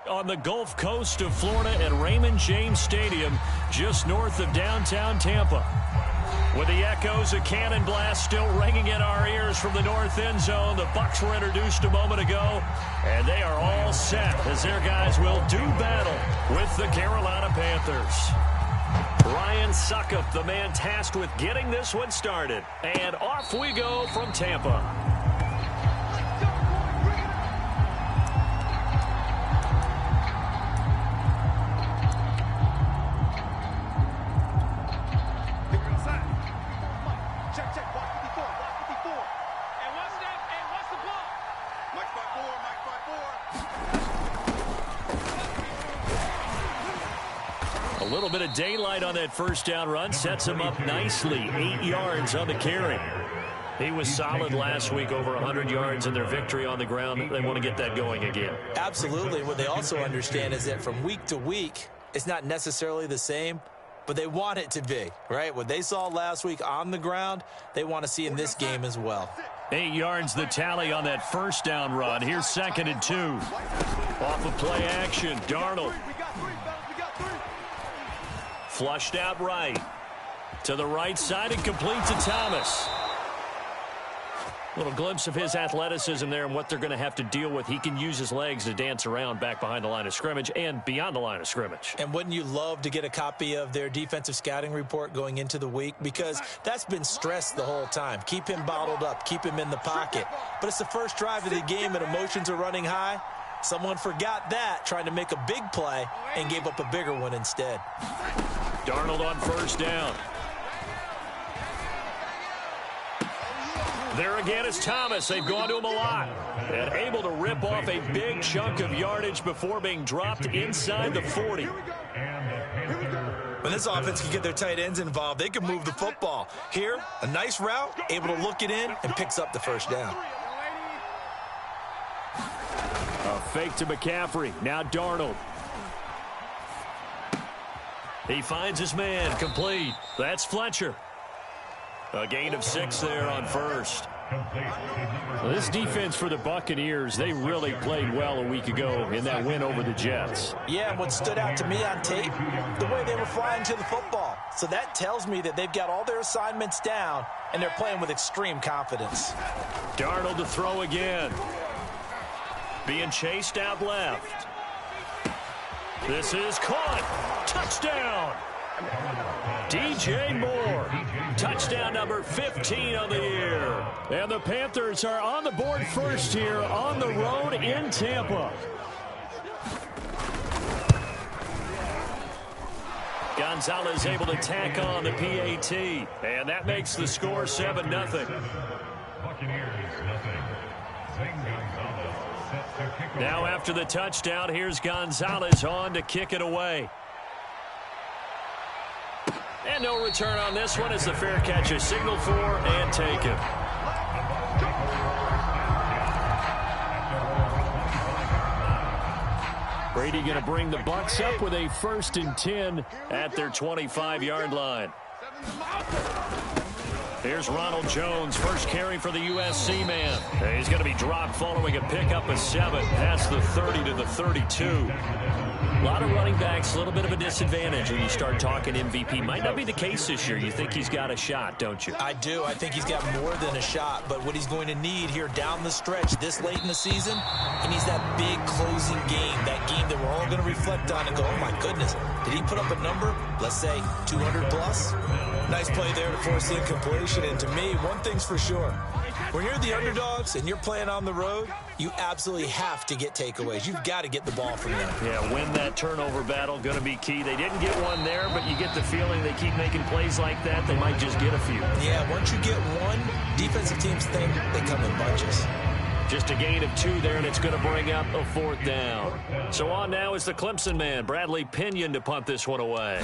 On the Gulf Coast of Florida at Raymond James Stadium, just north of downtown Tampa. With the echoes of cannon blast still ringing in our ears from the north end zone, the Bucs were introduced a moment ago, and they are all set as their guys will do battle with the Carolina Panthers. Ryan Suckup, the man tasked with getting this one started. And off we go from Tampa. A little bit of daylight on that first down run sets him up nicely. 8 yards on the carry. He was solid last week, over 100 yards in their victory on the ground. They want to get that going again. Absolutely. What they also understand is that from week to week, it's not necessarily the same, but they want it to be, right? What they saw last week on the ground, they want to see in this game as well. 8 yards the tally on that first down run. Here's 2nd and 2. Off of play action, Darnold. Flushed out right. To the right side and complete to Thomas. Little glimpse of his athleticism there and what they're going to have to deal with. He can use his legs to dance around back behind the line of scrimmage and beyond the line of scrimmage. And wouldn't you love to get a copy of their defensive scouting report going into the week? Because that's been stressed the whole time. Keep him bottled up. Keep him in the pocket. But it's the first drive of the game and emotions are running high. Someone forgot that, trying to make a big play, and gave up a bigger one instead. Darnold on first down. There again is Thomas. They've gone to him a lot. And able to rip off a big chunk of yardage before being dropped inside the 40. When this offense can get their tight ends involved, they can move the football. Here, a nice route, able to look it in, and picks up the first down. A fake to McCaffrey. Now Darnold. He finds his man. Complete. That's Fletcher. A gain of 6 there on first. Well, this defense for the Buccaneers, they really played well a week ago in that win over the Jets. Yeah, and what stood out to me on tape, the way they were flying to the football. So that tells me that they've got all their assignments down, and they're playing with extreme confidence. Darnold to throw again. Being chased out left. This is caught. Touchdown. DJ Moore. Touchdown number 15 on the year. And the Panthers are on the board first here on the road in Tampa. Gonzalez able to tack on the PAT. And that makes the score 7-0. Now after the touchdown, here's Gonzalez on to kick it away. And no return on this one as the fair catch is signaled for and taken. Brady going to bring the Bucs up with a 1st and 10 at their 25-yard line. Here's Ronald Jones, first carry for the USC man. He's going to be dropped following a pickup of 7 past the 30 to the 32. A lot of running backs, a little bit of a disadvantage when you start talking MVP. Might not be the case this year. You think he's got a shot, don't you? I do. I think he's got more than a shot. But what he's going to need here down the stretch this late in the season, he needs that big closing game, that game that we're all going to reflect on and go, oh, my goodness, did he put up a number, let's say, 200 plus? Nice play there to force the incompletion. And to me, one thing's for sure. When you're the underdogs and you're playing on the road, you absolutely have to get takeaways. You've got to get the ball from them. Yeah, win that turnover battle, going to be key. They didn't get one there, but you get the feeling they keep making plays like that, they might just get a few. Yeah, once you get one, defensive teams think they come in bunches. Just a gain of 2 there, and it's going to bring up a 4th down. So on now is the Clemson man, Bradley Pinion, to punt this one away.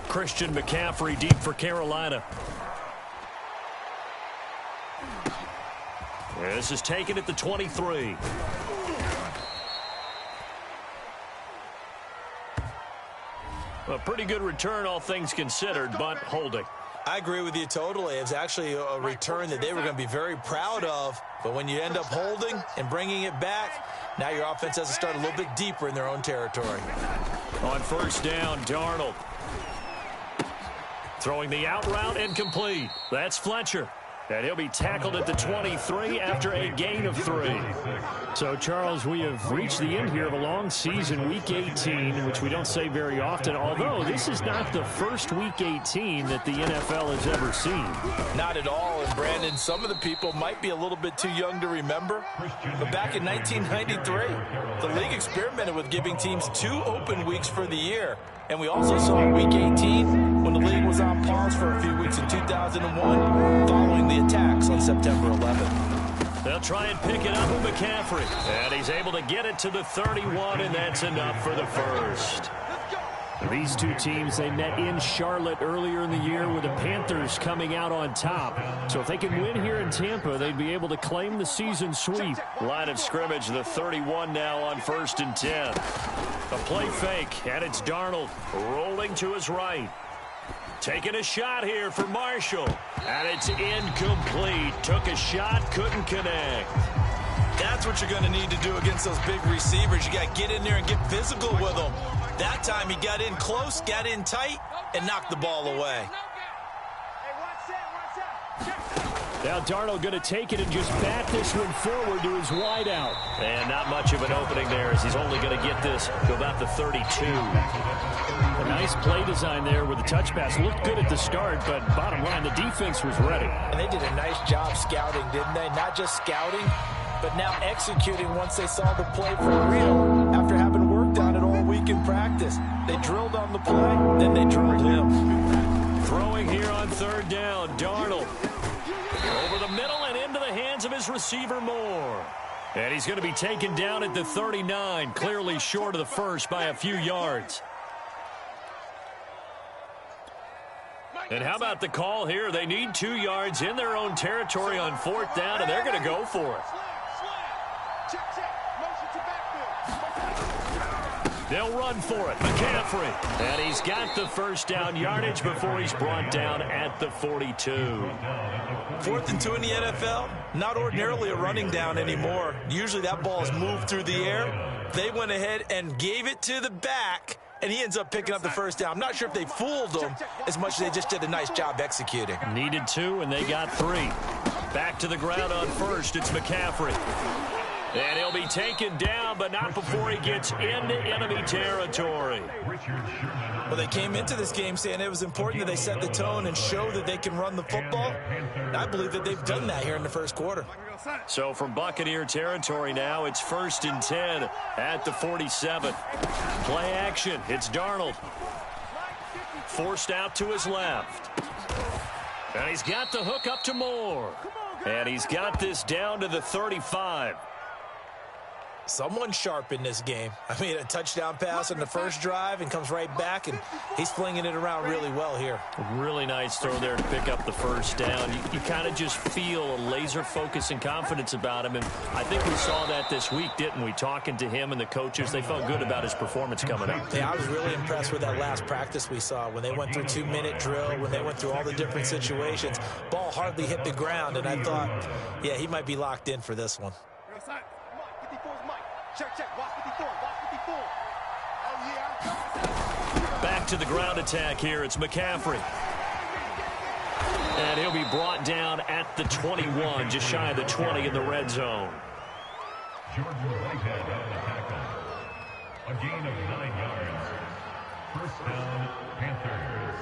Christian McCaffrey deep for Carolina. This is taken at the 23. A pretty good return, all things considered, but holding. I agree with you totally. It's actually a return that they were going to be very proud of But when you end up holding and bringing it back, now your offense has to start a little bit deeper in their own territory. On first down, Darnold. Throwing the out route and complete. That's Fletcher. And he'll be tackled at the 23 after a gain of 3. So, Charles, we have reached the end here of a long season, Week 18, which we don't say very often, although this is not the first Week 18 that the NFL has ever seen. Not at all. And, Brandon, some of the people might be a little bit too young to remember. But back in 1993, the league experimented with giving teams 2 open weeks for the year. And we also saw Week 18 when the league was on pause for a few weeks in 2001 following the attacks on September 11th. They'll try and pick it up with McCaffrey. And he's able to get it to the 31, and that's enough for the first. These two teams, they met in Charlotte earlier in the year with the Panthers coming out on top. So if they can win here in Tampa, they'd be able to claim the season sweep. Line of scrimmage, the 31 now on 1st and 10. A play fake, and it's Darnold rolling to his right. Taking a shot here for Marshall, and it's incomplete. Took a shot, couldn't connect. That's what you're going to need to do against those big receivers. You got to get in there and get physical with them. That time he got in close, got in tight, and knocked the ball away. Now Darnold going to take it and just bat this one forward to his wideout. And not much of an opening there as he's only going to get this to about the 32. A nice play design there with the touch pass. Looked good at the start, but bottom line, the defense was ready. And they did a nice job scouting, didn't they? Not just scouting, but now executing once they saw the play for real after having worked on it all week in practice. They drilled on the play, then they drilled him. Throwing here on 3rd down, Darnold. Over the middle and into the hands of his receiver Moore. And he's going to be taken down at the 39, clearly short of the first by a few yards. And how about the call here? They need 2 yards in their own territory on 4th down, and they're going to go for it. They'll run for it. McCaffrey. And he's got the first down yardage before he's brought down at the 42. 4th and 2 in the NFL, not ordinarily a running down anymore. Usually that ball is moved through the air. They went ahead and gave it to the back, and he ends up picking up the first down. I'm not sure if they fooled him as much as they just did a nice job executing. Needed 2, and they got 3. Back to the ground on 1st. It's McCaffrey. And he'll be taken down, but not before he gets into enemy territory. Well, they came into this game saying it was important that they set the tone and show that they can run the football. And I believe that they've done that here in the first quarter. So from Buccaneer territory now, it's 1st and 10 at the 47. Play action. It's Darnold. Forced out to his left. And he's got the hook up to Moore. And he's got this down to the 35. Someone sharp in this game. I mean, a touchdown pass on the first drive and comes right back, and he's flinging it around really well here. Really nice throw there to pick up the first down. You kind of just feel a laser focus and confidence about him, and I think we saw that this week, didn't we? Talking to him and the coaches, they felt good about his performance coming up. Yeah, I was really impressed with that last practice we saw when they went through 2-minute drill, when they went through all the different situations. Ball hardly hit the ground, and I thought, yeah, he might be locked in for this one. Back to the ground attack here. It's McCaffrey. And he'll be brought down at the 21, just shy of the 20 in the red zone. A gain of 9 yards. First down, Panthers.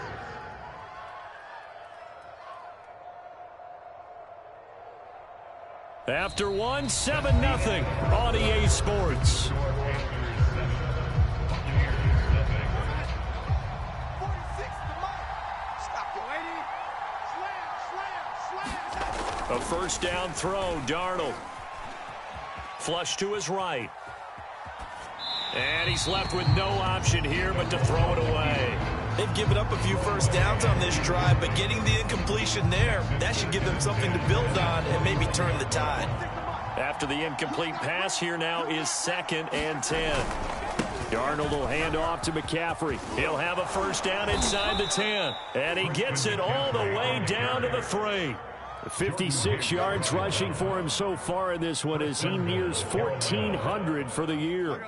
After 7-0 on EA Sports. A first down throw, Darnold. Flush to his right. And he's left with no option here but to throw it away. They've given up a few first downs on this drive, but getting the incompletion there, that should give them something to build on and maybe turn the tide. After the incomplete pass, here now is 2nd and 10. Darnold will hand off to McCaffrey. He'll have a first down inside the 10. And he gets it all the way down to the 3. 56 yards rushing for him so far in this one as he nears 1,400 for the year.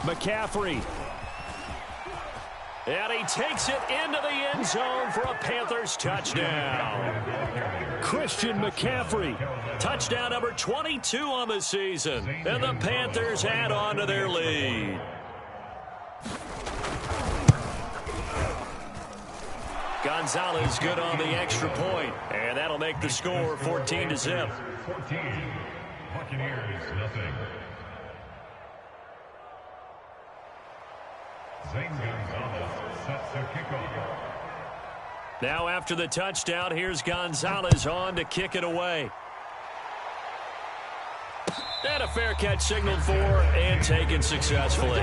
McCaffrey. And he takes it into the end zone for a Panthers touchdown. Christian McCaffrey, touchdown number 22 on the season. And the Panthers add on to their lead. Gonzalez good on the extra point. And that'll make the score 14-0. 14. Buccaneers, nothing. Zane Gonzalez sets the kickoff. Now after the touchdown, here's Gonzalez on to kick it away. And a fair catch signaled for and taken successfully.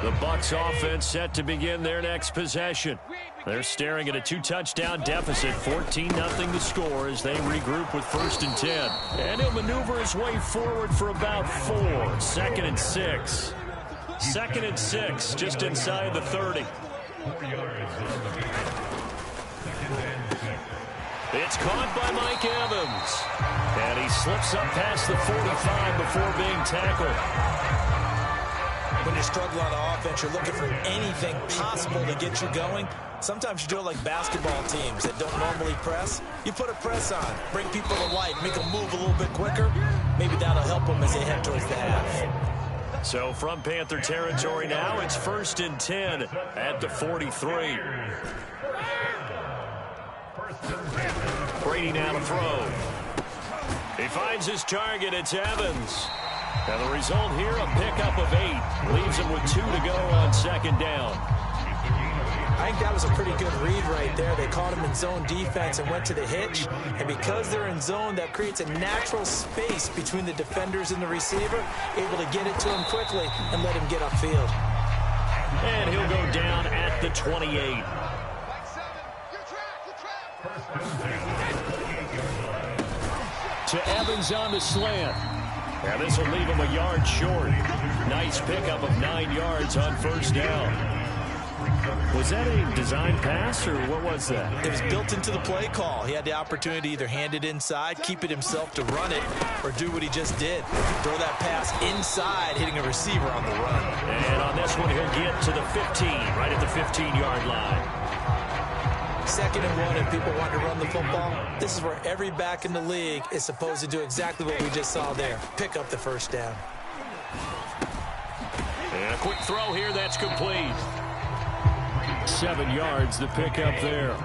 The Bucs offense set to begin their next possession. They're staring at a 2-touchdown deficit, 14-0 to score as they regroup with 1st and 10. And he'll maneuver his way forward for about 4. 2nd and 6. 2nd and 6, just inside the 30. 4 yards on the beat. 2nd and 6. It's caught by Mike Evans. And he slips up past the 45 before being tackled. When you struggle on offense, you're looking for anything possible to get you going. Sometimes you do it like basketball teams that don't normally press. You put a press on, bring people to life, make them move a little bit quicker. Maybe that'll help them as they head towards the half. So from Panther territory now, it's 1st and 10 at the 43. Brady now to throw. He finds his target. It's Evans. And the result here, a pickup of 8. Leaves him with 2 to go on 2nd down. I think that was a pretty good read right there. They caught him in zone defense and went to the hitch. And because they're in zone, that creates a natural space between the defenders and the receiver, able to get it to him quickly and let him get upfield. And he'll go down at the 28. To Evans on the slant. And this will leave him a yard short. Nice pickup of 9 yards on 1st down. Was that a design pass, or what was that? It was built into the play call. He had the opportunity to either hand it inside, keep it himself to run it, or do what he just did. Throw that pass inside, hitting a receiver on the run. And on this one, he'll get to the 15, right at the 15-yard line. 2nd and 1, if people want to run the football, this is where every back in the league is supposed to do exactly what we just saw there. Pick up the 1st down. And a quick throw here, that's complete. 7 yards, the pickup there.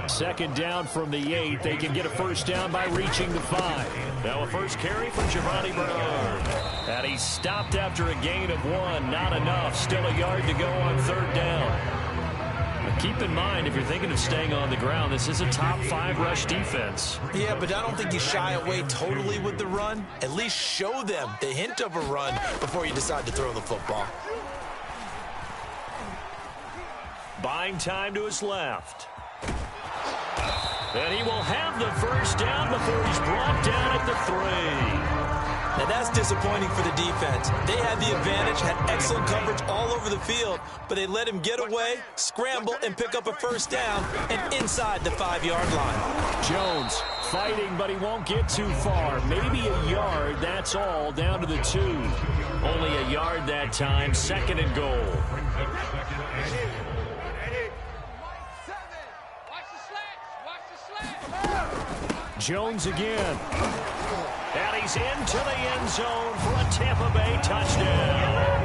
2nd down from the 8. They can get a 1st down by reaching the 5. Now a first carry from Giovanni Bernard. And he stopped after a gain of 1. Not enough. Still a yard to go on 3rd down. Keep in mind, if you're thinking of staying on the ground, this is a top 5 rush defense. Yeah, but I don't think you shy away totally with the run. At least show them the hint of a run before you decide to throw the football. Buying time to his left. And he will have the 1st down before he's brought down at the 3. Now that's disappointing for the defense. They had the advantage, had excellent coverage all over the field, but they let him get away, scramble, and pick up a 1st down and inside the 5-yard line. Jones fighting, but he won't get too far. Maybe a yard, that's all, down to the 2. Only a yard that time, 2nd and goal. Jones again. And he's into the end zone for a Tampa Bay touchdown.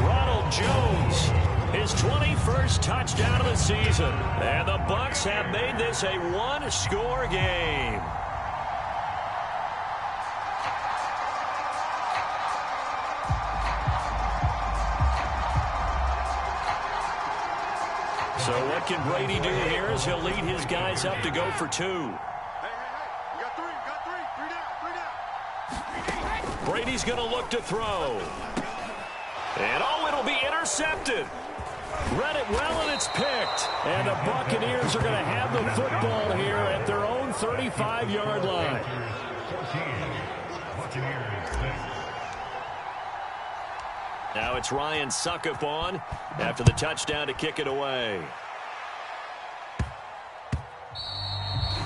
Ronald Jones, his 21st touchdown of the season. And the Bucs have made this a 1-score game. So what can Brady do here as he'll lead his guys up to go for 2? Brady's going to look to throw. And, oh, it'll be intercepted. Read it well, and it's picked. And the Buccaneers are going to have the football here at their own 35-yard line. 14. Buccaneers 6. Now it's Ryan Suckup on after the touchdown to kick it away.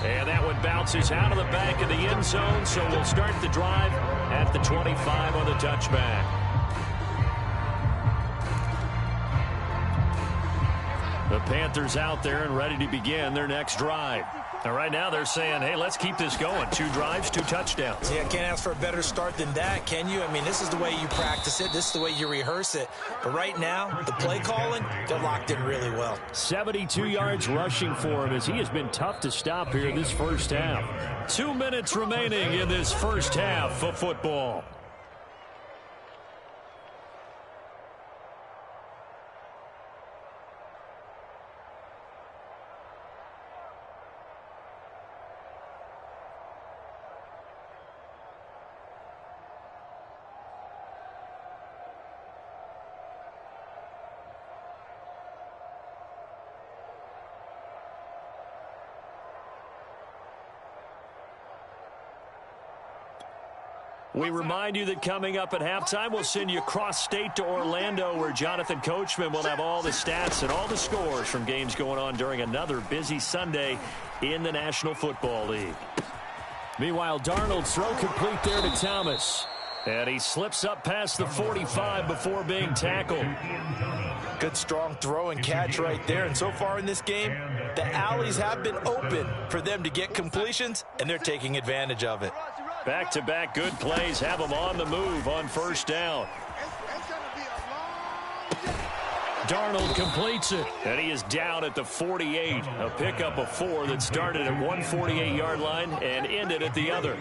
And that one bounces out of the back of the end zone, so we'll start the drive at the 25 on the touchback. The Panthers out there and ready to begin their next drive. And right now they're saying, hey, let's keep this going. 2 drives, 2 touchdowns. Yeah, can't ask for a better start than that, can you? I mean, this is the way you practice it. This is the way you rehearse it. But right now, the play calling, they're locked in really well. 72 yards rushing for him as he has been tough to stop here in this first half. 2 minutes remaining in this first half of football. We remind you that coming up at halftime, we'll send you cross-state to Orlando, where Jonathan Coachman will have all the stats and all the scores from games going on during another busy Sunday in the National Football League. Meanwhile, Darnold's throw complete there to Thomas. And he slips up past the 45 before being tackled. Good, strong throw and catch right there. And so far in this game, the alleys have been open for them to get completions, and they're taking advantage of it. Back-to-back good plays have them on the move on first down. Darnold completes it, and he is down at the 48. A pickup of 4 that started at one 48-yard line and ended at the other.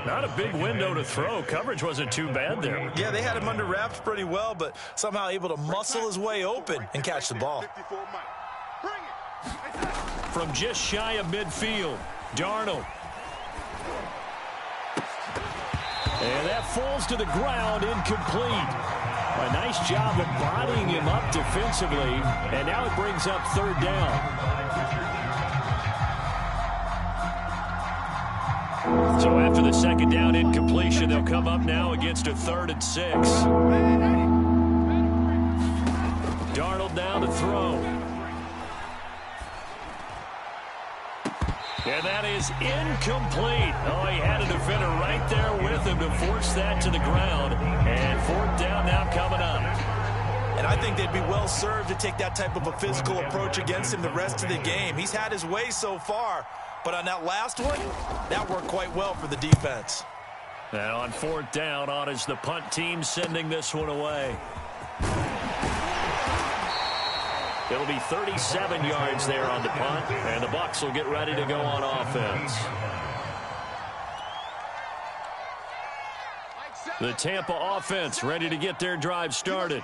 Not a big window to throw. Coverage wasn't too bad there. Yeah, they had him under wraps pretty well, but somehow able to muscle his way open and catch the ball. From just shy of midfield, Darnold. And that falls to the ground, incomplete. A nice job of bodying him up defensively, and now it brings up third down. So after the second down incompletion, they'll come up now against a 3rd and 6. Darnold now to throw. And that is incomplete. Oh, he had a defender right there with him to force that to the ground. And 4th down now coming up. And I think they'd be well served to take that type of a physical approach against him the rest of the game. He's had his way so far, but on that last one, that worked quite well for the defense. And on 4th down, on is the punt team sending this one away. It'll be 37 yards there on the punt, and the Bucs will get ready to go on offense. The Tampa offense ready to get their drive started.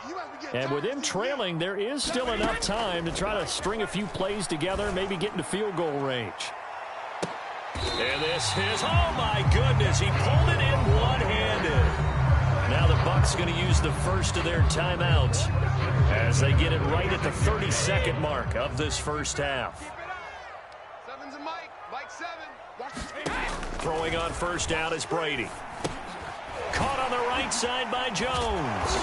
And with them trailing, there is still enough time to try to string a few plays together, maybe get into field goal range. And this is, oh my goodness, he pulled it in one-handed. Now the Bucs going to use the first of their timeouts as they get it right at the 32nd mark of this first half. Throwing on first down is Brady. Caught on the right side by Jones.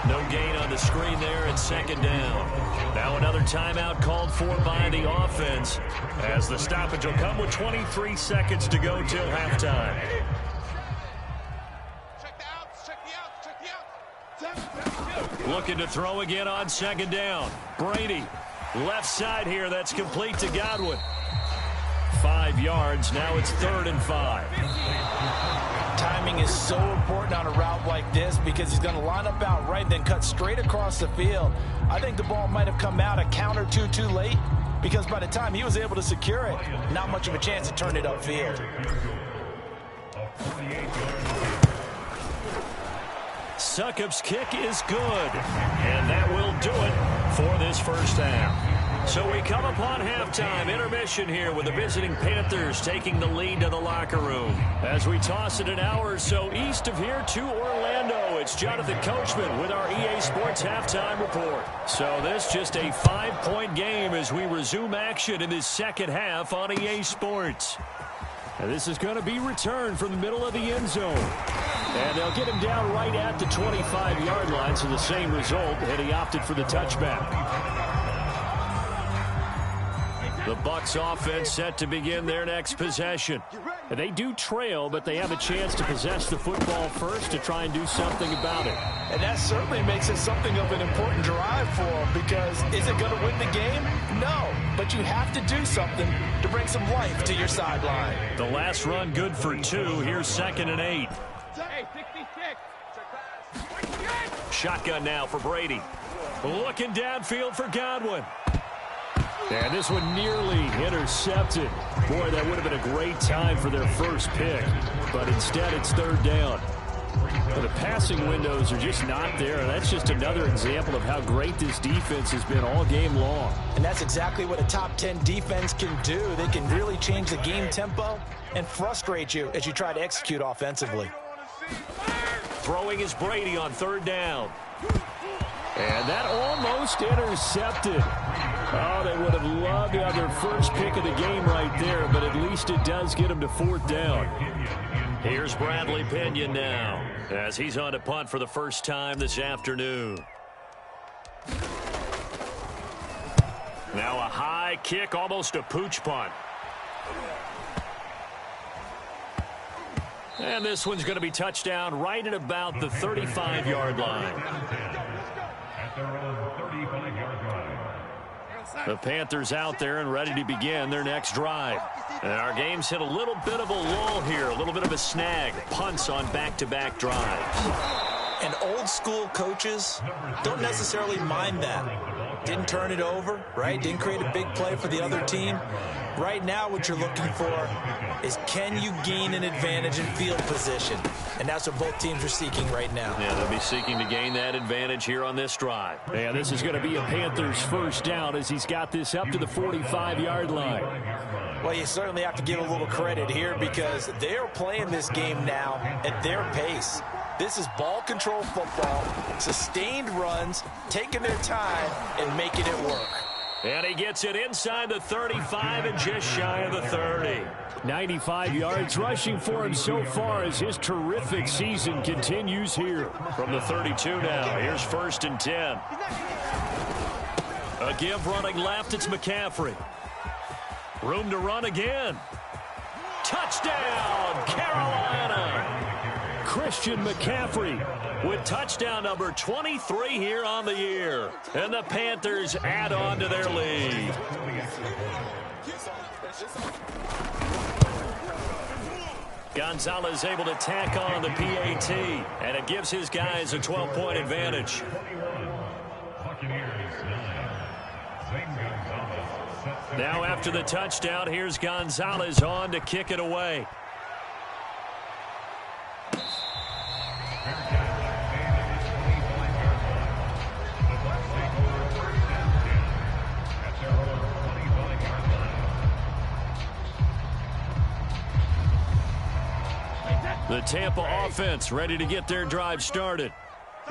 No gain on the screen there at second down. Now another timeout called for by the offense as the stoppage will come with 23 seconds to go till halftime. Looking to throw again on second down. Brady, left side here. That's complete to Godwin. 5 yards. Now it's 3rd and 5. Timing is so important on a route like this because he's going to line up out right, then cut straight across the field. I think the ball might have come out a count or two too late because by the time he was able to secure it, not much of a chance to turn it upfield. Succup's kick is good, and that will do it for this first half. So we come upon halftime intermission here with the visiting Panthers taking the lead to the locker room. As we toss it an hour or so east of here to Orlando, it's Jonathan Coachman with our EA Sports halftime report. So this just a 5-point game as we resume action in this second half on EA Sports. And this is going to be returned from the middle of the end zone. And they'll get him down right at the 25-yard line, so the same result, and he opted for the touchback. The Bucs offense set to begin their next possession. They do trail, but they have a chance to possess the football first to try and do something about it. And that certainly makes it something of an important drive for them, because is it going to win the game? No, but you have to do something to bring some life to your sideline. The last run good for 2. Here's 2nd and 8. Shotgun now for Brady. Looking downfield for Godwin. And this one nearly intercepted. Boy, that would have been a great time for their first pick. But instead, it's 3rd down. But the passing windows are just not there. That's just another example of how great this defense has been all game long. And that's exactly what a top 10 defense can do. They can really change the game tempo and frustrate you as you try to execute offensively. Throwing is Brady on 3rd down. And that almost intercepted. Oh, they would have loved to have their first pick of the game right there, but at least it does get them to 4th down. Here's Bradley Pinion now, as he's on to punt for the first time this afternoon. Now a high kick, almost a pooch punt. And this one's going to be touchdown right at about the 35-yard line. The Panthers out there and ready to begin their next drive. And our game's hit a little bit of a lull here, a little bit of a snag. Punts on back-to-back drives. And old-school coaches don't necessarily mind that. Didn't turn it over, right? Didn't create a big play for the other team. Right now what you're looking for is, can you gain an advantage in field position? And that's what both teams are seeking right now. Yeah, they'll be seeking to gain that advantage here on this drive. And this is going to be a Panthers first down as he's got this up to the 45-yard line. Well, you certainly have to give a little credit here, because they're playing this game now at their pace. This is ball control football, sustained runs, taking their time and making it work. And he gets it inside the 35 and just shy of the 30. 95 yards rushing for him so far as his terrific season continues here. From the 32 now, here's 1st and 10. A give running left, it's McCaffrey. Room to run again. Touchdown, Carolina! Christian McCaffrey with touchdown number 23 here on the year. And the Panthers add on to their lead. Gonzalez able to tack on the PAT, and it gives his guys a 12-point advantage. Now after the touchdown, here's Gonzalez on to kick it away. The Tampa offense ready to get their drive started.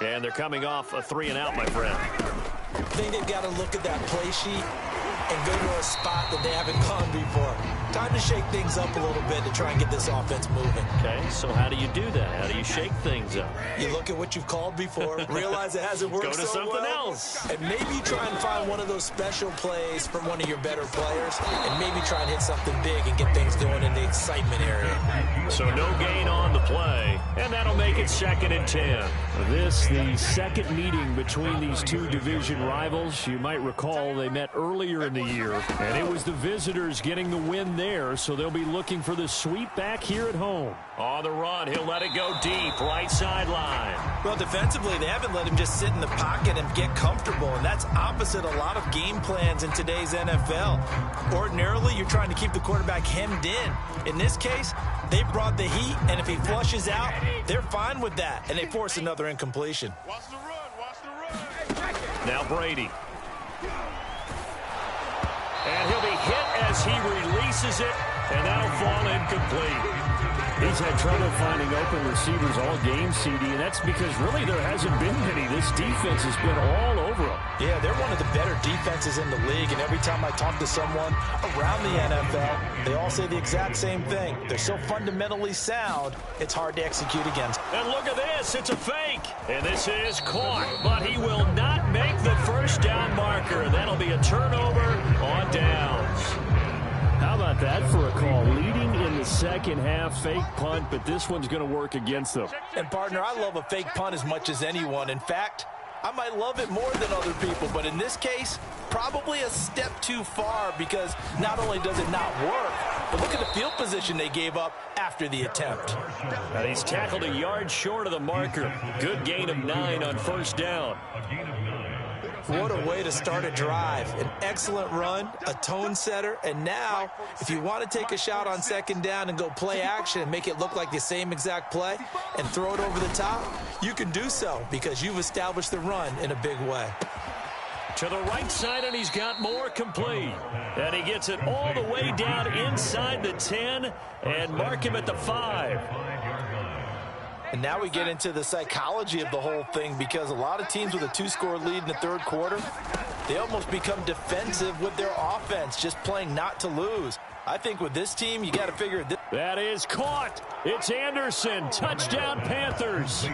And they're coming off a 3-and-out, my friend. I think they've got to look at that play sheet and go to a spot that they haven't gone before. Time to shake things up a little bit to try and get this offense moving. Okay, so how do you do that? How do you shake things up? You look at what you've called before, realize it hasn't worked so well. Go to something else. And maybe try and find one of those special plays from one of your better players, and maybe try and hit something big and get things going in the excitement area. So no gain on the play, and that'll make it 2nd and 10. This, the second meeting between these two division rivals. You might recall they met earlier in the year, and it was the visitors getting the win there, so they'll be looking for the sweep back here at home. On the run, he'll let it go deep, right sideline. Well, defensively, they haven't let him just sit in the pocket and get comfortable, and that's opposite a lot of game plans in today's NFL. Ordinarily, you're trying to keep the quarterback hemmed in. In this case, they brought the heat, and if he flushes out, they're fine with that, and they force another incompletion. Watch the run, watch the run. Now Brady. as he releases it, and that'll fall incomplete. He's had trouble finding open receivers all game, CD, and that's because really there hasn't been many. This defense has been all over him. Yeah, they're one of the better defenses in the league, and every time I talk to someone around the NFL, they all say the exact same thing. They're so fundamentally sound, it's hard to execute against. And look at this. It's a fake. And this is caught, but he will not make the first down marker. That'll be a turnover on downs. How about that for a call? Leading in the second half, fake punt, but this one's going to work against them. And, partner, I love a fake punt as much as anyone. In fact, I might love it more than other people, but in this case, probably a step too far because not only does it not work, but look at the field position they gave up after the attempt. And he's tackled a yard short of the marker. Good gain of 9 on first down. What a way to start a drive. An excellent run, a tone setter, and now if you want to take a shot on second down and go play action and make it look like the same exact play and throw it over the top, you can do so because you've established the run in a big way. To the right side, and he's got more complete. And he gets it all the way down inside the 10 and mark him at the 5. And now we get into the psychology of the whole thing because a lot of teams with a 2-score lead in the third quarter, they almost become defensive with their offense, just playing not to lose. I think with this team, you got to figure this. That is caught. It's Anderson. Touchdown, Panthers.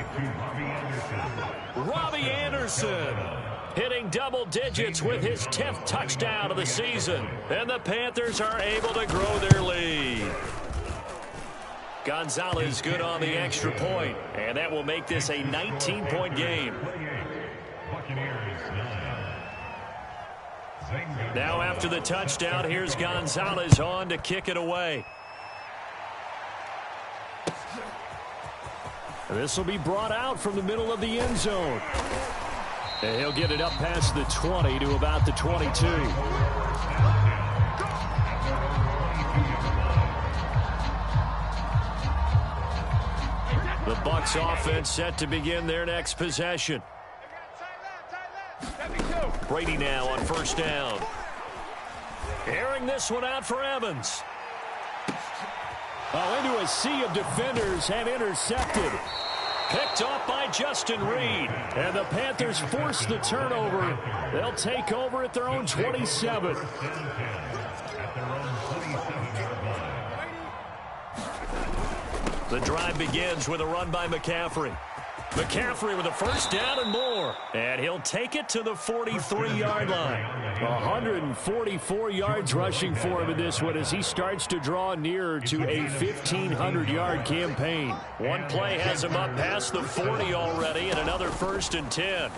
Robbie Anderson hitting double digits with his 10th touchdown of the season. And the Panthers are able to grow their lead. Gonzalez good on the extra point, and that will make this a 19-point game. Now after the touchdown, here's Gonzalez on to kick it away. This will be brought out from the middle of the end zone. And he'll get it up past the 20 to about the 22. The Bucs offense set to begin their next possession. Brady now on first down. Airing this one out for Evans. Oh, into a sea of defenders and intercepted. Picked off by Justin Reed. And the Panthers force the turnover. They'll take over at their own 27. The drive begins with a run by McCaffrey. McCaffrey with a first down and more. And he'll take it to the 43-yard line. 144 yards rushing for him in this one as he starts to draw nearer to a 1,500-yard campaign. One play has him up past the 40 already, and another 1st and 10.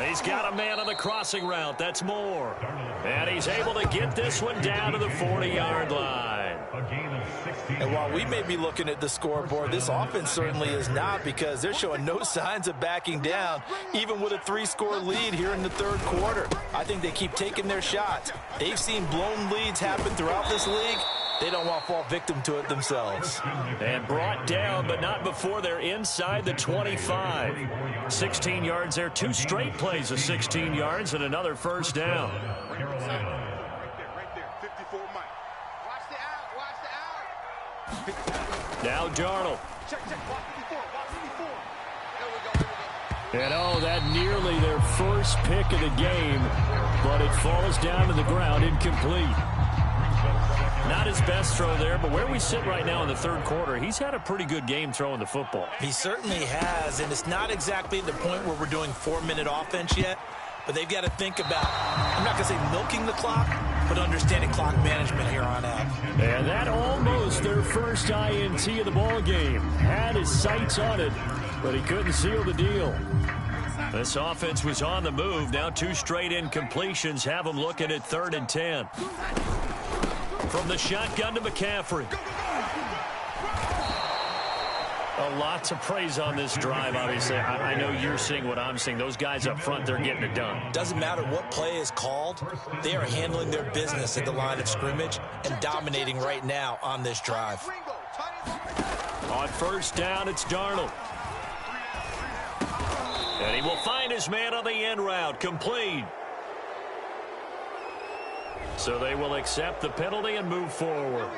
He's got a man on the crossing route. That's Moore. And he's able to get this one down to the 40-yard line. And while we may be looking at the scoreboard, this offense certainly is not because they're showing no signs of backing down, even with a 3-score lead here in the third quarter. I think they keep taking their shots. They've seen blown leads happen throughout this league. They don't want to fall victim to it themselves. And brought down, but not before they're inside the 25. 16 yards there. 2 straight plays of 16 yards and another first down. Now Darnold. And oh, that nearly their first pick of the game, but it falls down to the ground incomplete. Not his best throw there, but where we sit right now in the third quarter, he's had a pretty good game throwing the football. He certainly has, and it's not exactly the point where we're doing 4-minute offense yet, but they've got to think about, I'm not going to say milking the clock, but understanding clock management here on out. And that almost their first INT of the ball game. Had his sights on it, but he couldn't seal the deal. This offense was on the move. Now 2 straight incompletions have them looking at 3rd and 10. From the shotgun to McCaffrey. A lot to praise on this drive, obviously. I know you're seeing what I'm seeing. Those guys up front, they're getting it done. Doesn't matter what play is called. They are handling their business at the line of scrimmage and dominating right now on this drive. On first down, it's Darnold. And he will find his man on the end route. Complete. So they will accept the penalty and move forward.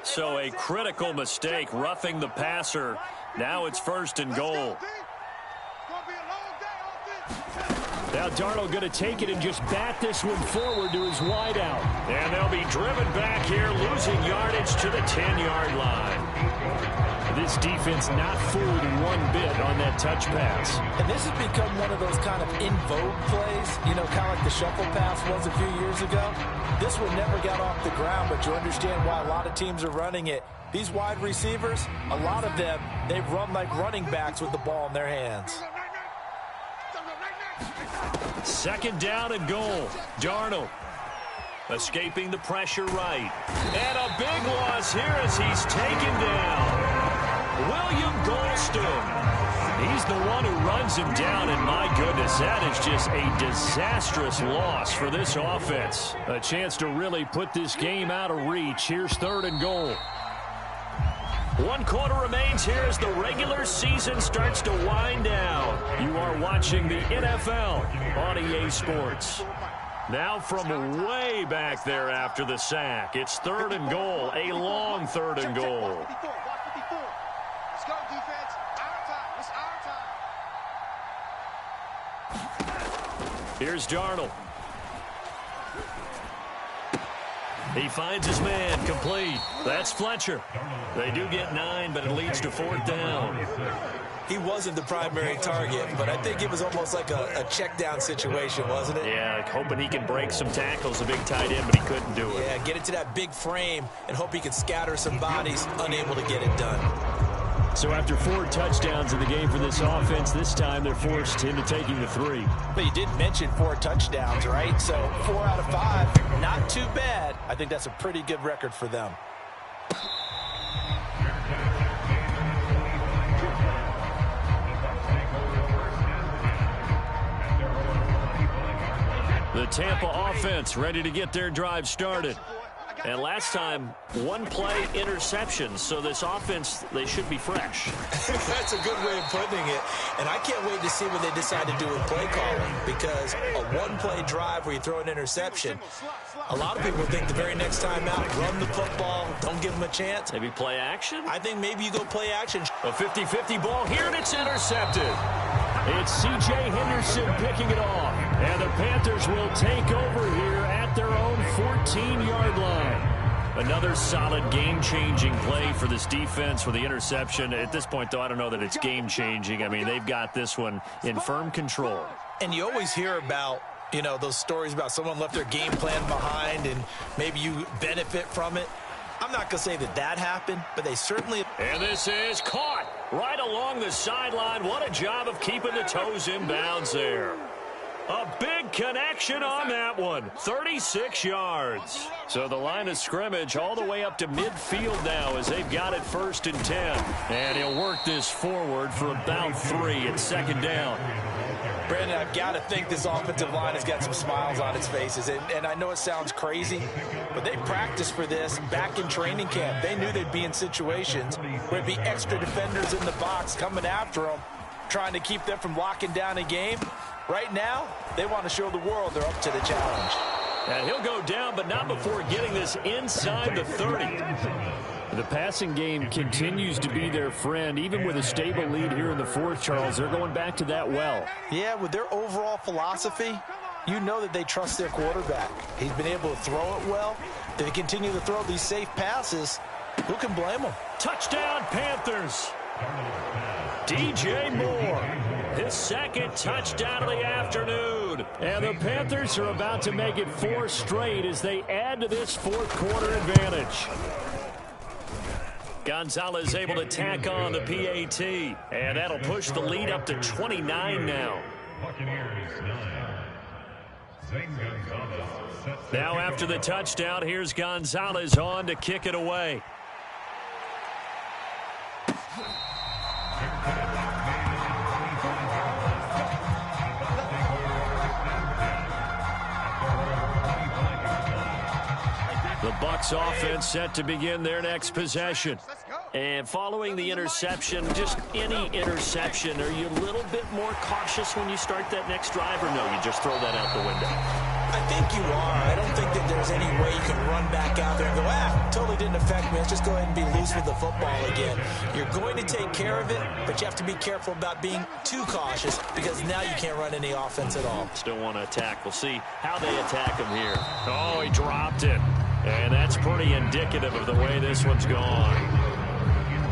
So a critical mistake, roughing the passer. Now it's 1st and goal. Now Darnold going to take it and just bat this one forward to his wideout. And they'll be driven back here, losing yardage to the 10-yard line. This defense not fooled one bit on that touch pass. And this has become one of those kind of in vogue plays, kind of like the shuffle pass was a few years ago. This one never got off the ground, but you understand why a lot of teams are running it. These wide receivers, a lot of them, they run like running backs with the ball in their hands. 2nd down and goal. Darnold escaping the pressure right. And a big loss here as he's taken down. William Golston. He's the one who runs him down, and my goodness, that is just a disastrous loss for this offense. A chance to really put this game out of reach. Here's 3rd and goal. 1 quarter remains here as the regular season starts to wind down. You are watching the NFL on EA Sports. Now from way back there after the sack, it's 3rd and goal, a long 3rd and goal. Let's go, defense. Our time. It's our time. Here's Darnold. He finds his man, complete. That's Fletcher. They do get 9, but it leads to 4th down. He wasn't the primary target, but I think it was almost like a check down situation, wasn't it? Yeah, hoping he can break some tackles, a big tight end, but he couldn't do it. Yeah, get it to that big frame and hope he can scatter some bodies, unable to get it done. So after 4 touchdowns in the game for this offense, this time they're forced into taking the 3. But you did mention 4 touchdowns, right? So 4 out of 5, not too bad. I think that's a pretty good record for them. The Tampa offense ready to get their drive started. And last time, 1 play interception. So this offense, they should be fresh. That's a good way of putting it. And I can't wait to see what they decide to do with play calling. Because a 1-play drive where you throw an interception, a lot of people think the very next time out, run the football, don't give them a chance. Maybe play action? I think maybe you go play action. A 50-50 ball here, and it's intercepted. It's C.J. Henderson picking it off. And the Panthers will take over here at their own 14-yard line. Another solid game-changing play for this defense with the interception. At this point, though, I don't know that it's game-changing. I mean, they've got this one in firm control. And you always hear about, those stories about someone left their game plan behind and maybe you benefit from it. I'm not going to say that happened, but they certainly... And this is caught right along the sideline. What a job of keeping the toes in bounds there. A big connection on that one. 36 yards. So the line of scrimmage all the way up to midfield now as they've got it 1st and 10. And he'll work this forward for about 3 at 2nd down. Brandon, I've got to think this offensive line has got some smiles on its faces. And I know it sounds crazy, but they practiced for this back in training camp. They knew they'd be in situations where there'd be extra defenders in the box coming after them, trying to keep them from locking down a game. Right now, they want to show the world they're up to the challenge. And he'll go down, but not before getting this inside the 30. The passing game continues to be their friend. Even with a stable lead here in the 4th, Charles, they're going back to that well. Yeah, with their overall philosophy, you know that they trust their quarterback. He's been able to throw it well. If they continue to throw these safe passes, who can blame them? Touchdown, Panthers. DJ Moore, his 2nd touchdown of the afternoon. And the Panthers are about to make it 4 straight as they add to this 4th quarter advantage. Gonzalez able to tack on the PAT, and that'll push the lead up to 29 now. Now after the touchdown, here's Gonzalez on to kick it away. The Bucs offense set to begin their next possession. And following the interception, just any interception, are you a little bit more cautious when you start that next drive, or no, you just throw that out the window? I think you are. I don't think that there's any way you can run back out there and go, totally didn't affect me. Let's just go ahead and be loose with the football again. You're going to take care of it, but you have to be careful about being too cautious because now you can't run any offense at all. Still want to attack. We'll see how they attack him here. Oh, he dropped it. And that's pretty indicative of the way this one's gone.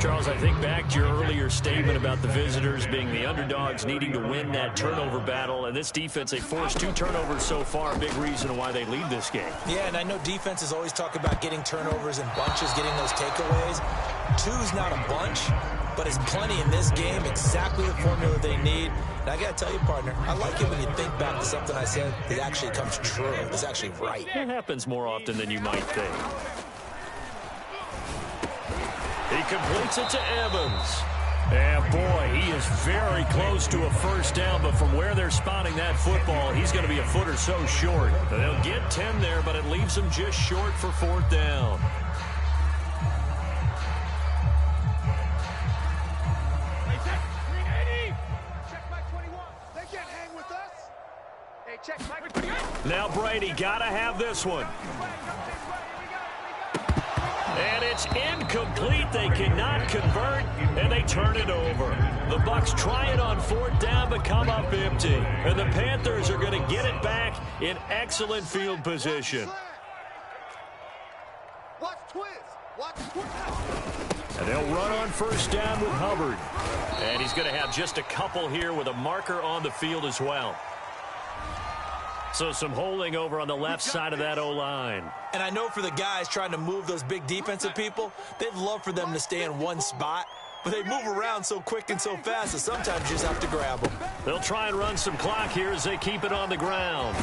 Charles, I think back to your earlier statement about the visitors being the underdogs needing to win that turnover battle. And this defense, they forced 2 turnovers so far, a big reason why they lead this game. Yeah, and I know defenses always talk about getting turnovers in bunches, getting those takeaways. 2's not a bunch, but it's plenty in this game, exactly the formula they need. And I got to tell you, partner, I like it when you think back to something I said that actually comes true. It's actually right. It happens more often than you might think. He completes it to Evans. And, boy, he is very close to a first down, but from where they're spotting that football, he's going to be a foot or so short. They'll get 10 there, but it leaves them just short for 4th down. Now Brady got to have this one. And it's incomplete. They cannot convert, and they turn it over. The Bucs try it on 4th down, but come up empty. And the Panthers are going to get it back in excellent field position. And they'll run on 1st down with Hubbard. And he's going to have just a couple here with a marker on the field as well. So some holding over on the left side of that O-line. And I know for the guys trying to move those big defensive people, they'd love for them to stay in one spot. But they move around so quick and so fast that sometimes you just have to grab them. They'll try and run some clock here as they keep it on the ground.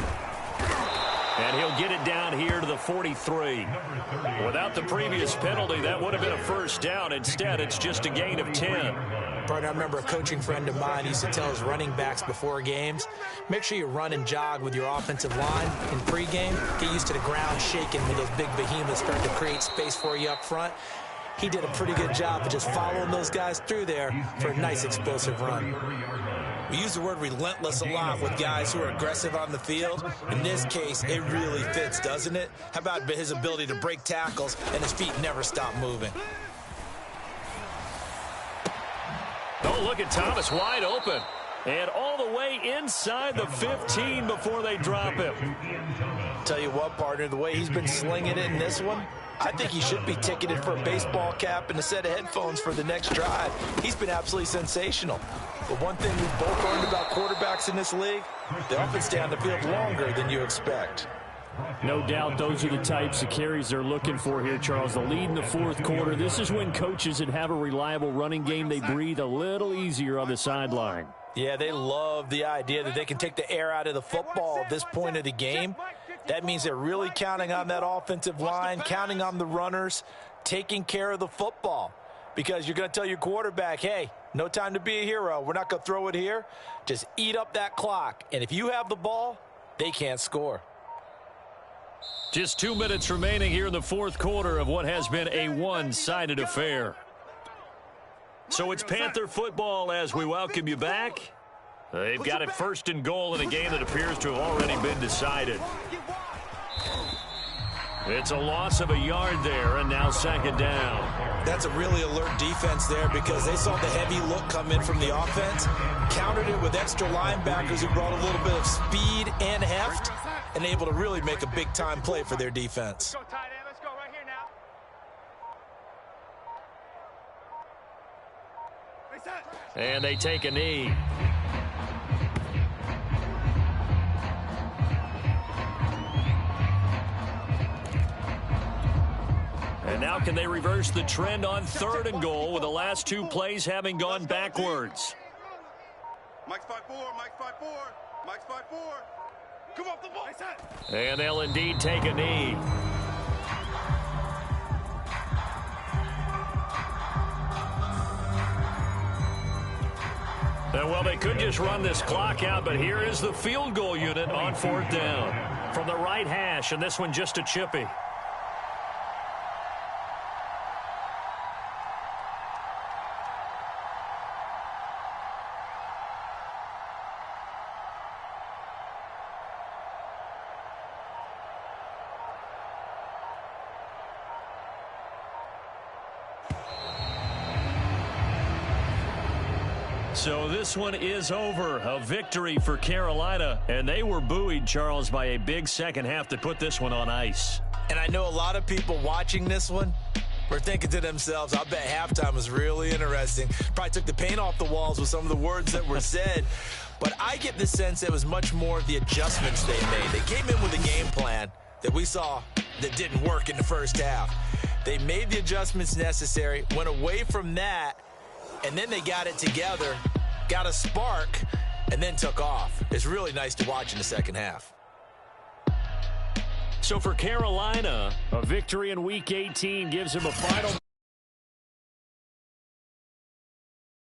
And he'll get it down here to the 43. Without the previous penalty, that would have been a first down. Instead, it's just a gain of 10. Partner, I remember a coaching friend of mine used to tell his running backs before games, make sure you run and jog with your offensive line in pregame. Get used to the ground shaking when those big behemoths start to create space for you up front. He did a pretty good job of just following those guys through there for a nice explosive run. We use the word relentless a lot with guys who are aggressive on the field. In this case, it really fits, doesn't it? How about his ability to break tackles and his feet never stop moving? Oh, look at Thomas wide open. And all the way inside the 15 before they drop him. Tell you what, partner, the way he's been slinging it in this one, I think he should be ticketed for a baseball cap and a set of headphones for the next drive. He's been absolutely sensational. But one thing we've both learned about quarterbacks in this league, they often stay on the field longer than you expect. No doubt those are the types of carries they're looking for here, Charles. The lead in the 4th quarter. This is when coaches that have a reliable running game, they breathe a little easier on the sideline. Yeah, they love the idea that they can take the air out of the football at this point of the game. That means they're really counting on that offensive line, counting on the runners, taking care of the football. Because you're going to tell your quarterback, hey, no time to be a hero. We're not going to throw it here. Just eat up that clock. And if you have the ball, they can't score. Just 2 minutes remaining here in the 4th quarter of what has been a one-sided affair. So it's Panther football as we welcome you back. They've got it 1st and goal in a game that appears to have already been decided. It's a loss of a yard there, and now 2nd down. That's a really alert defense there because they saw the heavy look come in from the offense, countered it with extra linebackers who brought a little bit of speed and heft, and able to really make a big-time play for their defense. Let's go right here now. And they take a knee. And now can they reverse the trend on 3rd and goal with the last 2 plays having gone backwards? Mike's 5-4, Mike's 5-4, Mike's 5-4. Come off the ball. And they'll indeed take a knee. And well, they could just run this clock out, but here is the field goal unit on 4th down. From the right hash, and this one just a chippy. So this one is over. A victory for Carolina. And they were buoyed, Charles, by a big second half to put this one on ice. And I know a lot of people watching this one were thinking to themselves, I bet halftime was really interesting. Probably took the paint off the walls with some of the words that were said. But I get the sense it was much more of the adjustments they made. They came in with a game plan that we saw that didn't work in the first half. They made the adjustments necessary, went away from that, and then they got it together, got a spark, and then took off. It's really nice to watch in the second half. So for Carolina, a victory in Week 18 gives them a final